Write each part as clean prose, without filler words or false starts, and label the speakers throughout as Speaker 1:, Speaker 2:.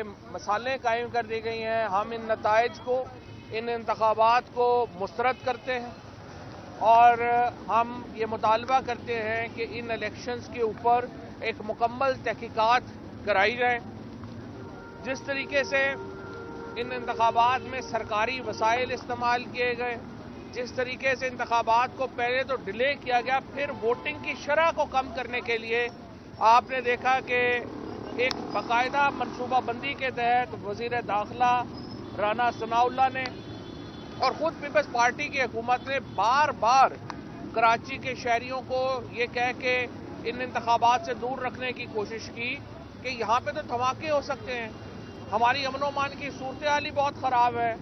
Speaker 1: मसालें कायम कर दी गई हैं। हम इन नताइज को, इन इंतखाबात को मुस्तरद करते हैं और हम ये मुतालबा करते हैं कि इन इलेक्शंस के ऊपर एक मुकम्मल तहकीकात कराई जाए। जिस तरीके से इन इंतखाबात में सरकारी वसाइल इस्तेमाल किए गए, जिस तरीके से इंतखाबात को पहले तो डिले किया गया, फिर वोटिंग की शरह को कम करने के लिए आपने देखा कि एक बाकायदा मनसूबाबंदी के तहत वज़ीर दाखिला राना सनाउल्लाह ने और ख़ुद पीपल्स पार्टी की हुकूमत ने बार बार कराची के शहरियों को ये कह के इन इंतखाबात से दूर रखने की कोशिश की कि यहाँ पे तो धमाके हो सकते हैं, हमारी अमन व अमान की सूरत हाल ही बहुत ख़राब है।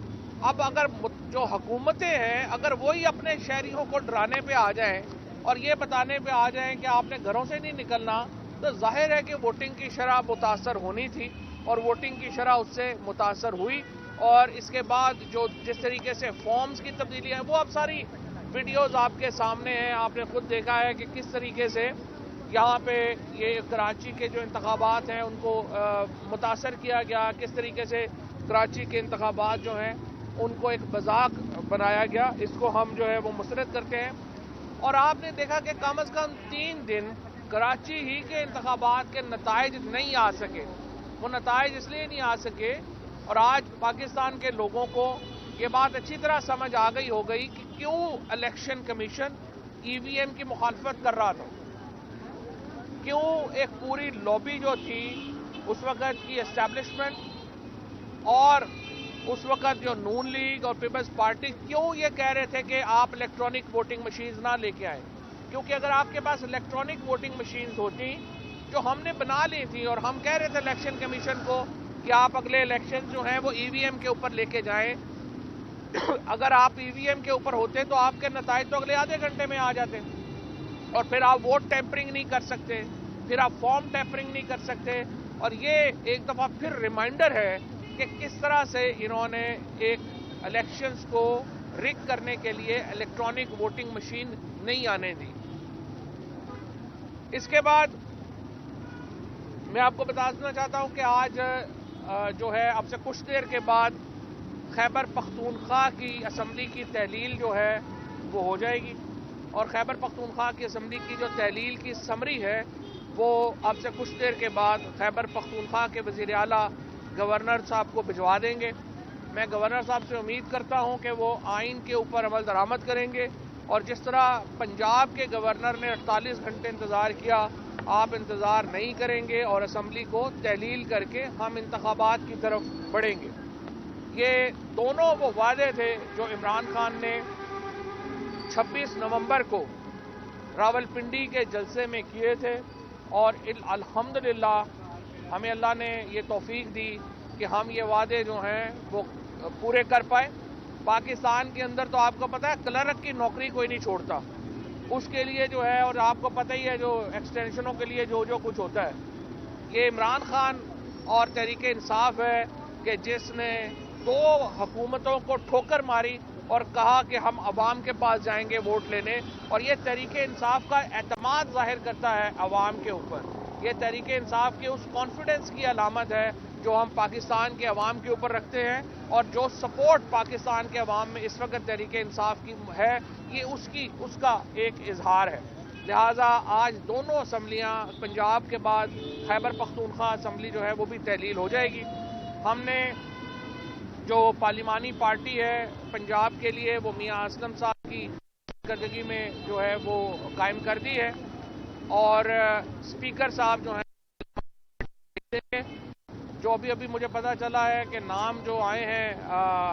Speaker 1: अब अगर जो हुकूमतें हैं अगर वही अपने शहरियों को डराने पे आ जाएं और ये बताने पे आ जाएं कि आपने घरों से नहीं निकलना, तो जाहिर है कि वोटिंग की शरह मुतासर होनी थी और वोटिंग की शरह उससे मुतासर हुई। और इसके बाद जो जिस तरीके से फॉर्म्स की तब्दीली है वो अब सारी वीडियोस आपके सामने हैं। आपने खुद देखा है कि किस तरीके से यहाँ पे ये कराची के जो इंतखाबात हैं उनको मुतासर किया गया, किस तरीके से कराची के इंतखाबात जो हैं उनको एक मजाक बनाया गया। इसको हम जो है वो मुस्तरद करते हैं। और आपने देखा कि कम अज़ कम 3 दिन कराची ही के इंतखाबात के नताइज नहीं आ सके। वो नताइज इसलिए नहीं आ सके और आज पाकिस्तान के लोगों को ये बात अच्छी तरह समझ आ गई हो गई कि क्यों इलेक्शन कमीशन ईवीएम की मुखालफत कर रहा था, क्यों एक पूरी लॉबी जो थी उस वक़्त की एस्टैब्लिशमेंट और उस वक़्त जो नून लीग और पीपल्स पार्टी क्यों ये कह रहे थे कि आप इलेक्ट्रॉनिक वोटिंग मशीन्स ना लेके आए। क्योंकि अगर आपके पास इलेक्ट्रॉनिक वोटिंग मशीन्स होती जो हमने बना ली थी और हम कह रहे थे इलेक्शन कमीशन को कि आप अगले इलेक्शन जो हैं वो ईवीएम के ऊपर लेके जाएं, अगर आप ईवीएम के ऊपर होते तो आपके नताइज तो अगले आधे घंटे में आ जाते और फिर आप वोट टैंपरिंग नहीं कर सकते, फिर आप फॉर्म टैंपरिंग नहीं कर सकते। और ये एक दफ़ा फिर रिमाइंडर है कि किस तरह से इन्होंने एक इलेक्शंस को रिग करने के लिए इलेक्ट्रॉनिक वोटिंग मशीन नहीं आने दी। इसके बाद मैं आपको बता देना चाहता हूं कि आज जो है अब से कुछ देर के बाद खैबर पख्तूनख्वा की असम्बली की तहलील जो है वो हो जाएगी और खैबर पख्तूनख्वा की असम्बली की जो तहलील की समरी है वो अब से कुछ देर के बाद खैबर पख्तूनख्वा के वज़ीर आला गवर्नर साहब को भिजवा देंगे। मैं गवर्नर साहब से उम्मीद करता हूं कि वो आइन के ऊपर अमल दरामद करेंगे और जिस तरह पंजाब के गवर्नर ने 48 घंटे इंतज़ार किया, आप इंतज़ार नहीं करेंगे और असम्बली को तहलील करके हम इंतखाबात की तरफ बढ़ेंगे। ये दोनों वो वादे थे जो इमरान खान ने 26 नवंबर को रावलपिंडी के जलसे में किए थे और अल्हम्दुलिल्लाह हमें अल्लाह ने ये तौफीक दी कि हम ये वादे जो हैं वो पूरे कर पाए। पाकिस्तान के अंदर तो आपको पता है क्लर्क की नौकरी कोई नहीं छोड़ता, उसके लिए जो है, और आपको पता ही है जो एक्सटेंशनों के लिए जो जो कुछ होता है। ये इमरान खान और तहरीक इंसाफ है कि जिसने 2 हुकूमतों को ठोकर मारी और कहा कि हम अवाम के पास जाएंगे वोट लेने, और ये तहरीक इंसाफ का एतमाद जाहिर करता है अवाम के ऊपर। ये तहरीक इंसाफ के उस कॉन्फिडेंस की अलामत है जो हम पाकिस्तान के अवाम के ऊपर रखते हैं और जो सपोर्ट पाकिस्तान के अवाम में इस वक्त तहरीक इंसाफ की है, ये उसका एक इजहार है। लिहाजा आज दोनों असम्बलियाँ पंजाब के बाद खैबर पख्तूनख्वा असम्बली जो है वो भी तहलील हो जाएगी। हमने जो पार्लिमानी पार्टी है पंजाब के लिए वो मियाँ असलम साहब की कारकर्दगी में जो है वो कायम कर दी है और स्पीकर साहब जो हैं, जो अभी मुझे पता चला है कि नाम जो आए हैं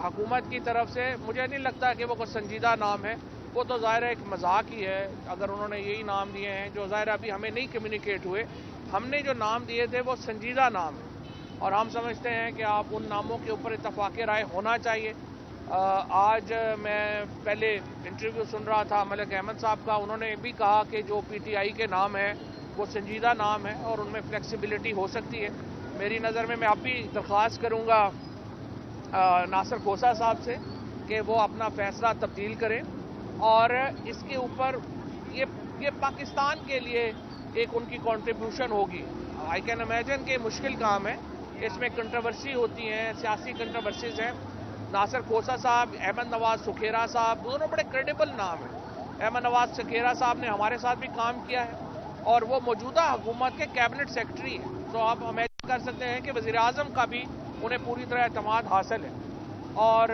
Speaker 1: हुकूमत की तरफ से, मुझे नहीं लगता कि वो कोई संजीदा नाम है, वो तो ज़ाहिर है एक मजाक ही है अगर उन्होंने यही नाम दिए हैं जो ज़ाहिर अभी हमें नहीं कम्युनिकेट हुए। हमने जो नाम दिए थे वो संजीदा नाम है और हम समझते हैं कि आप उन नामों के ऊपर इत्तफाक राय होना चाहिए। आज मैं पहले इंटरव्यू सुन रहा था मलिक अहमद साहब का, उन्होंने भी कहा कि जो पीटीआई के नाम है वो संजीदा नाम है और उनमें फ्लेक्सिबिलिटी हो सकती है। मेरी नज़र में मैं अब भी दरख्वास्त करूँगा नासिर खोसा साहब से कि वो अपना फैसला तब्दील करें और इसके ऊपर ये पाकिस्तान के लिए एक उनकी कंट्रीब्यूशन होगी। आई कैन इमेजिन कि मुश्किल काम है इसमें कंट्रोवर्सी होती हैं, सियासी कंट्रोवर्सीज हैं। नासिर खोसा साहब, अहमद नवाज सुखेरा साहब, दोनों बड़े क्रेडिबल नाम हैं। अहमद नवाज सुखेरा साहब ने हमारे साथ भी काम किया है और वो मौजूदा हुकूमत के कैबिनेट सेक्रेटरी हैं। तो आप इमेजिन कर सकते हैं कि वज़ीर आज़म का भी उन्हें पूरी तरह एतमाद हासिल है। और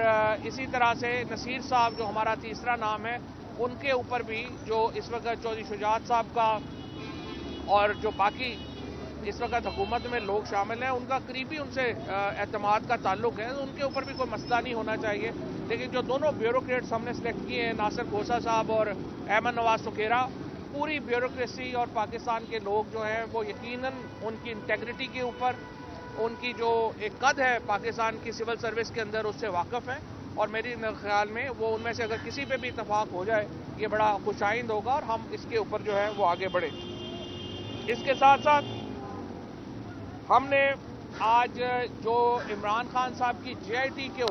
Speaker 1: इसी तरह से नसीर साहब जो हमारा तीसरा नाम है, उनके ऊपर भी जो इस वक्त चौधरी शुजात साहब का और जो बाकी इस वक्त हुकूमत में लोग शामिल हैं, उनका करीबी उनसे एतमाद का ताल्लुक है, तो उनके ऊपर भी कोई मसला नहीं होना चाहिए। लेकिन जो दोनों ब्यूरोक्रेट्स हमने सेलेक्ट किए हैं, नासिर खोसा साहब और अहमद नवाज सुखेरा, पूरी ब्यूरोक्रेसी और पाकिस्तान के लोग जो हैं वो यकीनन उनकी इंटेग्रिटी के ऊपर, उनकी जो एक कद है पाकिस्तान की सिविल सर्विस के अंदर, उससे वाकिफ़ हैं। और मेरे ख्याल में वो उनमें से अगर किसी पे भी इत्तफाक हो जाए, ये बड़ा खुशाइंद होगा और हम इसके ऊपर जो है वो आगे बढ़े। इसके साथ साथ हमने आज जो इमरान खान साहब की JIT को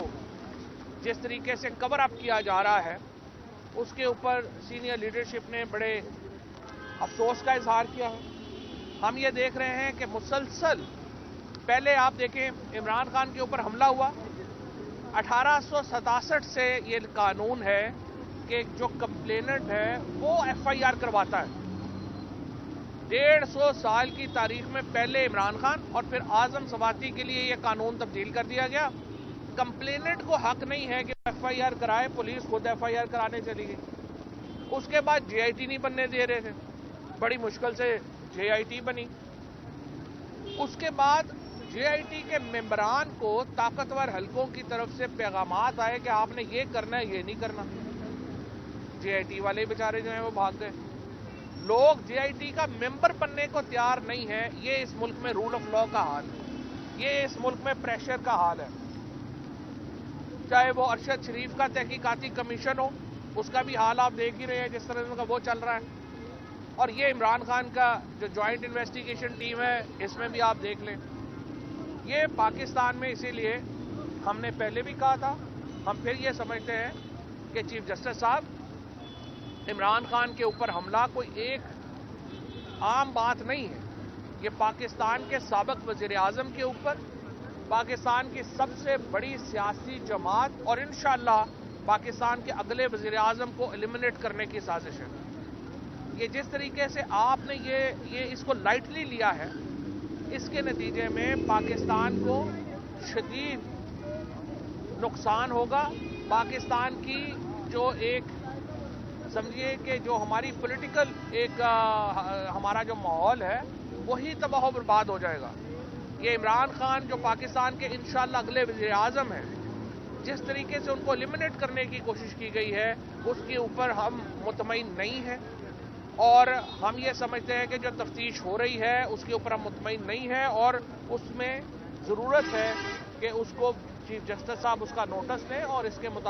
Speaker 1: जिस तरीके से कवर अप किया जा रहा है, उसके ऊपर सीनियर लीडरशिप ने बड़े अफसोस का इजहार किया है। हम ये देख रहे हैं कि मुसलसल पहले आप देखें, इमरान खान के ऊपर हमला हुआ 1867 से ये कानून है कि जो कंप्लेनेंट है वो FIR करवाता है। 150 साल की तारीख में पहले इमरान खान और फिर आजम सवाती के लिए ये कानून तब्दील कर दिया गया। कंप्लेनेंट को हक नहीं है कि FIR कराए, पुलिस खुद FIR कराने चली गई। उसके बाद JIT नहीं बनने दे रहे थे, बड़ी मुश्किल से JIT बनी। उसके बाद JIT के मेंबरान को ताकतवर हलकों की तरफ से पैगामात आए कि आपने ये करना है, ये नहीं करना। JIT वाले बेचारे जो हैं वो भाग गए। लोग JIT का मेंबर बनने को तैयार नहीं है। ये इस मुल्क में रूल ऑफ लॉ का हाल है, ये इस मुल्क में प्रेशर का हाल है। चाहे वो अरशद शरीफ का तहकीकाती कमीशन हो, उसका भी हाल आप देख ही रहे हैं जिस तरह का वो चल रहा है। और ये इमरान खान का जो ज्वाइंट इन्वेस्टिगेशन टीम है, इसमें भी आप देख लें। ये पाकिस्तान में, इसीलिए हमने पहले भी कहा था, हम फिर ये समझते हैं कि चीफ जस्टिस साहब, इमरान खान के ऊपर हमला कोई एक आम बात नहीं है। ये पाकिस्तान के साबिक वज़ीर आज़म के ऊपर, पाकिस्तान की सबसे बड़ी सियासी जमात और इंशाअल्लाह पाकिस्तान के अगले वज़ीर आज़म को एलिमिनेट करने की साजिश है। ये जिस तरीके से आपने ये इसको लाइटली लिया है, इसके नतीजे में पाकिस्तान को शदीद नुकसान होगा। पाकिस्तान की जो एक समझिए कि जो हमारी पॉलिटिकल एक हमारा जो माहौल है, वही तबाह बर्बाद हो जाएगा। ये इमरान खान जो पाकिस्तान के इंशाअल्लाह अगले वज़ीर आज़म हैं, जिस तरीके से उनको एलिमिनेट करने की कोशिश की गई है, उसके ऊपर हम मुतमईन नहीं हैं। और हम ये समझते हैं कि जो तफ्तीश हो रही है उसके ऊपर हम मुतमईन नहीं हैं और उसमें ज़रूरत है कि उसको चीफ जस्टिस साहब उसका नोटिस लें और इसके मुताबिक